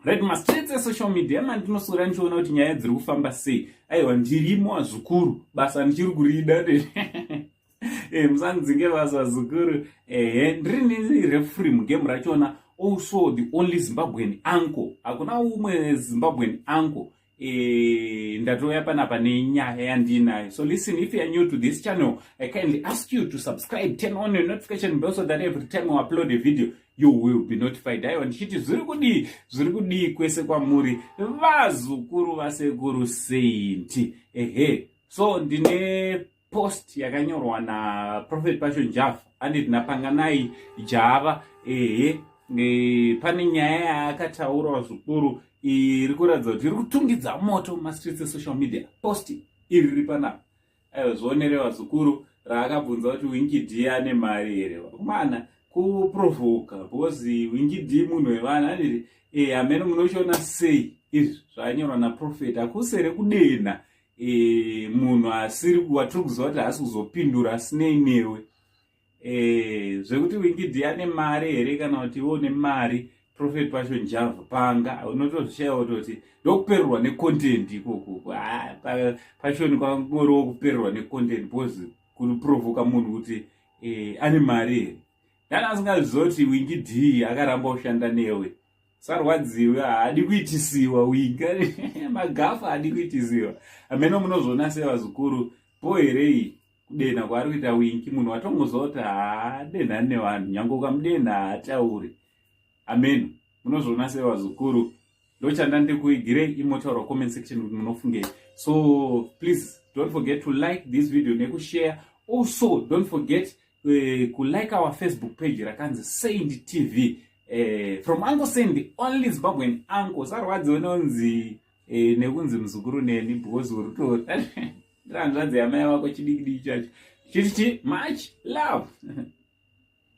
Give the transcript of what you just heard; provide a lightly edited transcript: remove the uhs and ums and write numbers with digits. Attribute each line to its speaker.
Speaker 1: Right, mastreets social media mandinosura ndichiona kuti nyaya dziri kufamba sei. Aiwa ndirimo wazukuru basa ndichiri kurida musandidzinge basa wazukuru. Ndiri referee mugame rachona. Also the only Zimbabwean uncle. Hakuna umwe Zimbabwean uncle. Ndatoya panapa nenyaya yandinayo. So listen, if you are new to this channel, I kindly ask you to subscribe, turn on your notification bell so that every time I upload a video, you will be notified. Aiwa ndichiti zviri kudi kwese kwamuri vazukuru vasekuru Saint. So ndine post yakanyorwa na Prophet Passion Java andi tinapanganai Java. Pane nyaya yaakataura wazukuru iri kuratidza kuti iri kutungidza moto mastreets social media. Post iri riri panapa. Zvionere wazukuru raakabvunza kuti Wingid ane mari here. Vakomana kuprovoka because Wingid munhu wevana aniti amene munochiona sei izvi zvanyorwa na Prophet akusere kudena munhu asiri watiri kuziva kuti haasi kuzopindura asinei newe. Zvekuti Wingid ane mari here kana kuti iwo une mari Prophet Passion Java panga unotozvishayiwa kuti ndokupererwa necontent ikoko. Passion kwangoriwo kupererwa necontent because kuprovoka munhu kuti ane mari here. Ndani asingaziva kuti Wingid akaramba kushanda newe. Sarwadziwe haadi kuitisiwa winga magafa haadi kuitisiwa. Amene munozoona sevazukuru poherei kudena kwaari kuita wingi munhu watongoziva kuti haadena nevanhu nyange ukamudena haatauri. Amen. Munozoona sevazukuru. Ndochanda ndikuigirei imotaura comment section kuti munofungei. So please don't forget to like this video nekushare. Also don't forget to like our Facebook page rakanzi Saint TV. From Uncle Saint, the only Zimbabwean uncle. Sarwadziwe nonzi nekunzi mzukuru neni because uruto. Ndranzvadzi yamai wako chidikidi chacho. Chitichi much love.